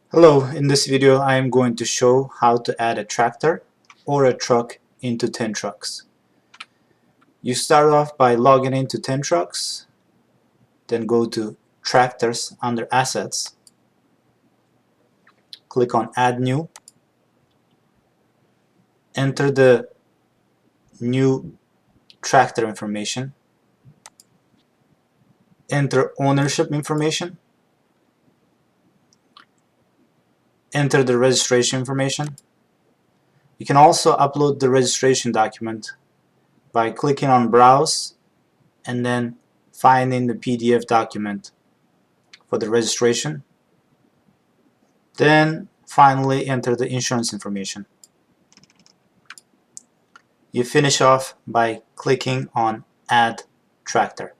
Hello, in this video I am going to show how to add a tractor or a truck into TenTrucks. You start off by logging into TenTrucks, then go to Tractors under Assets, click on Add New, enter the new tractor information, enter ownership information, enter the registration information. You can also upload the registration document by clicking on Browse and then finding the PDF document for the registration. Then finally enter the insurance information. You finish off by clicking on Add Tractor.